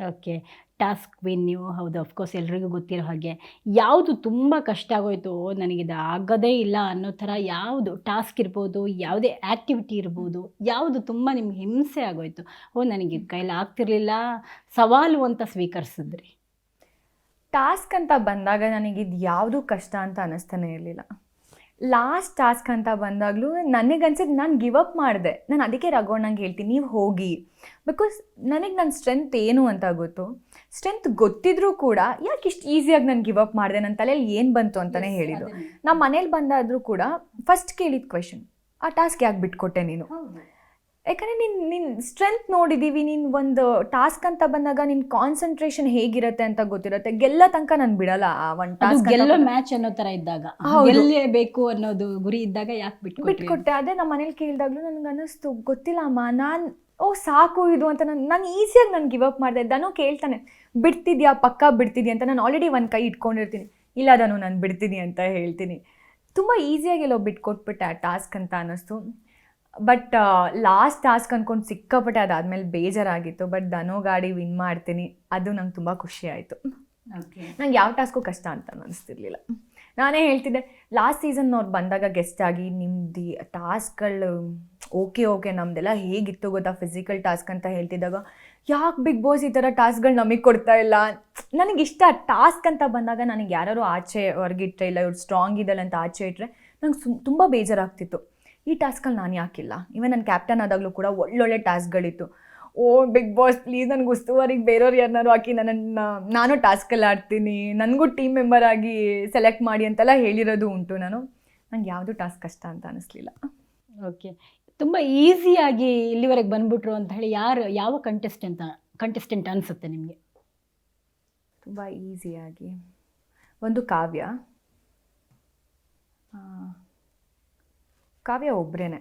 Okay. Task queen ನೀವು. ಹೌದು, of course ಎಲ್ರಿಗೂ ಗೊತ್ತಿರೋ ಹಾಗೆ. ಯಾವುದು ತುಂಬ ಕಷ್ಟ ಆಗೋಯ್ತು, ಓ ನನಗಿದು ಆಗೋದೇ ಇಲ್ಲ ಅನ್ನೋ ಥರ ಯಾವುದು ಟಾಸ್ಕ್ ಇರ್ಬೋದು, ಯಾವುದೇ ಆ್ಯಕ್ಟಿವಿಟಿ ಇರ್ಬೋದು, ಯಾವುದು ತುಂಬ ನಿಮ್ಗೆ ಹಿಂಸೆ ಆಗೋಯ್ತು? ಓ ನನಗಿದು ಕೈಲಿ ಆಗ್ತಿರ್ಲಿಲ್ಲ, ಸವಾಲು ಅಂತ ಸ್ವೀಕರಿಸಿದ್ರಿ? ಟಾಸ್ಕ್ ಅಂತ ಬಂದಾಗ ನನಗಿದು ಯಾವುದೂ ಕಷ್ಟ ಅಂತ ಅನ್ನಿಸ್ತಾನೆ ಇರಲಿಲ್ಲ. ಲಾಸ್ಟ್ ಟಾಸ್ಕ್ ಅಂತ ಬಂದಾಗಲೂ ನನಗನ್ಸಿದ್ದು ನಾನು ಗಿವ್ ಅಪ್ ಮಾಡಿದೆ. ನಾನು ಅದಕ್ಕೆ ರಘುವಣ್ಣಂಗೆ ಹೇಳ್ತೀನಿ, ನೀವು ಹೋಗಿ. ಬಿಕಾಸ್ ನನಗೆ ನನ್ನ ಸ್ಟ್ರೆಂತ್ ಏನು ಅಂತ ಗೊತ್ತು. ಸ್ಟ್ರೆಂತ್ ಗೊತ್ತಿದ್ರೂ ಕೂಡ ಯಾಕೆ ಇಷ್ಟು ಈಸಿಯಾಗಿ ನಾನು ಗಿವ್ ಅಪ್ ಮಾಡಿದೆ, ನನ್ನ ತಲೆಯಲ್ಲಿ ಏನು ಬಂತು ಅಂತಲೇ ಹೇಳಿದ್ದು. ನಮ್ಮ ಮನೇಲಿ ಬಂದಾದರೂ ಕೂಡ ಫಸ್ಟ್ ಕೇಳಿದ ಕ್ವೆಶನ್, ಆ ಟಾಸ್ಕ್ ಯಾಕೆ ಬಿಟ್ಕೊಟ್ಟೆ ನೀನು? ಯಾಕಂದರೆ ನಿನ್ನ ಸ್ಟ್ರೆಂತ್ ನೋಡಿದ್ದೀವಿ. ನೀನು ಒಂದು ಟಾಸ್ಕ್ ಅಂತ ಬಂದಾಗ ನಿನ್ನ ಕಾನ್ಸಂಟ್ರೇಷನ್ ಹೇಗಿರುತ್ತೆ ಅಂತ ಗೊತ್ತಿರುತ್ತೆ. ಗೆಲ್ಲ ತನಕ ನಾನು ಬಿಡಲ್ಲ ಆ ಒಂದು ಟಾಸ್ಕ್. ಗೆಲ್ಲೋ ಮ್ಯಾಚ್ ಅನ್ನೋ ಥರ ಇದ್ದಾಗ, ಗೆಲ್ಲೇಬೇಕು ಅನ್ನೋದು ಗುರಿ ಇದ್ದಾಗ ಯಾಕೆ ಬಿಟ್ಕೊಟ್ಟೆ? ಅದೇ ನಮ್ಮ ಮನೇಲಿ ಕೇಳಿದಾಗಲೂ ನನಗೆ ಅನ್ನಿಸ್ತು, ಗೊತ್ತಿಲ್ಲ ಅಮ್ಮ, ನಾನು ಸಾಕು ಇದು ಅಂತ ನಾನು ಈಸಿಯಾಗಿ ನಾನು ಗಿವ್ ಅಪ್ ಮಾಡಿದೆ. ಧನು ಕೇಳ್ತಾನೆ, ಬಿಡ್ತಿದ್ಯಾ, ಪಕ್ಕ ಬಿಡ್ತಿದ್ಯಾ ಅಂತ. ನಾನು ಆಲ್ರೆಡಿ ಒಂದು ಕೈ ಇಟ್ಕೊಂಡಿರ್ತೀನಿ, ಇಲ್ಲ ಧನು ನಾನು ಬಿಡ್ತೀನಿ ಅಂತ ಹೇಳ್ತೀನಿ. ತುಂಬ ಈಸಿಯಾಗಿ ಎಲ್ಲೋ ಬಿಟ್ಕೊಟ್ಬಿಟ್ಟೆ ಆ ಟಾಸ್ಕ್ ಅಂತ ಅನ್ನಿಸ್ತು. ಬಟ್ ಲಾಸ್ಟ್ ಟಾಸ್ಕ್ ಅಂದ್ಕೊಂಡು ಸಿಕ್ಕಾಪಟ್ಟೆ ಅದಾದಮೇಲೆ ಬೇಜಾರಾಗಿತ್ತು. ಬಟ್ ಧನು ಗಾಡಿ ವಿನ್ ಮಾಡ್ತೀನಿ, ಅದು ನಂಗೆ ತುಂಬ ಖುಷಿ ಆಯಿತು. ನಂಗೆ ಯಾವ ಟಾಸ್ಕು ಕಷ್ಟ ಅಂತ ಅನ್ನಿಸ್ತಿರ್ಲಿಲ್ಲ. ನಾನೇ ಹೇಳ್ತಿದ್ದೆ, ಲಾಸ್ಟ್ ಸೀಸನ್ ಅವ್ರು ಬಂದಾಗ ಗೆಸ್ಟ್ ಆಗಿ, ನಿಮ್ಮದು ಟಾಸ್ಕ್ಗಳು ಓಕೆ ನಮ್ಮದೆಲ್ಲ ಹೇಗಿತ್ತು ಗೊತ್ತಾ ಫಿಸಿಕಲ್ ಟಾಸ್ಕ್ ಅಂತ ಹೇಳ್ತಿದ್ದಾಗ, ಯಾಕೆ ಬಿಗ್ ಬಾಸ್ ಈ ಥರ ಟಾಸ್ಕ್ಗಳು ನಮಗೆ ಕೊಡ್ತಾ ಇಲ್ಲ? ನನಗಿಷ್ಟ ಟಾಸ್ಕ್ ಅಂತ ಬಂದಾಗ ನನಗೆ ಯಾರು ಆಚೆ ಹೊರಗಿಟ್ರೆ, ಇಲ್ಲ ಇವ್ರು ಸ್ಟ್ರಾಂಗ್ ಇದ್ದಲ್ಲ ಅಂತ ಆಚೆ ಇಟ್ಟರೆ ನಂಗೆ ತುಂಬ ಬೇಜಾರಾಗ್ತಿತ್ತು. ಈ ಟಾಸ್ಕಲ್ಲಿ ನಾನು ಯಾಕಿಲ್ಲ? ಇವನ್ ನಾನು ಕ್ಯಾಪ್ಟನ್ ಆದಾಗಲೂ ಕೂಡ ಒಳ್ಳೊಳ್ಳೆ ಟಾಸ್ಕ್ಗಳಿತ್ತು. ಓ ಬಿಗ್ ಬಾಸ್ ಪ್ಲೀಸ್ ನನಗೆ ಉಸ್ತುವಾರಿಗೆ ಬೇರೆಯವ್ರು ಯಾರನ್ನಾರು ಹಾಕಿ ನಾನು ಟಾಸ್ಕಲ್ಲಿ ಆಡ್ತೀನಿ, ನನಗೂ ಟೀಮ್ ಮೆಂಬರ್ ಆಗಿ ಸೆಲೆಕ್ಟ್ ಮಾಡಿ ಅಂತೆಲ್ಲ ಹೇಳಿರೋದು ಉಂಟು. ನಂಗೆ ಯಾವುದೂ ಟಾಸ್ಕ್ ಕಷ್ಟ ಅಂತ ಅನ್ನಿಸ್ಲಿಲ್ಲ. ಓಕೆ. ತುಂಬ ಈಸಿಯಾಗಿ ಇಲ್ಲಿವರೆಗೆ ಬಂದ್ಬಿಟ್ರು ಅಂತ ಹೇಳಿ ಯಾವ ಕಂಟೆಸ್ಟೆಂಟ್ ಅನಿಸುತ್ತೆ ನಿಮಗೆ? ತುಂಬ ಈಸಿಯಾಗಿ ಒಂದು ಕಾವ್ಯ ಒಬ್ಬರೇನೆ.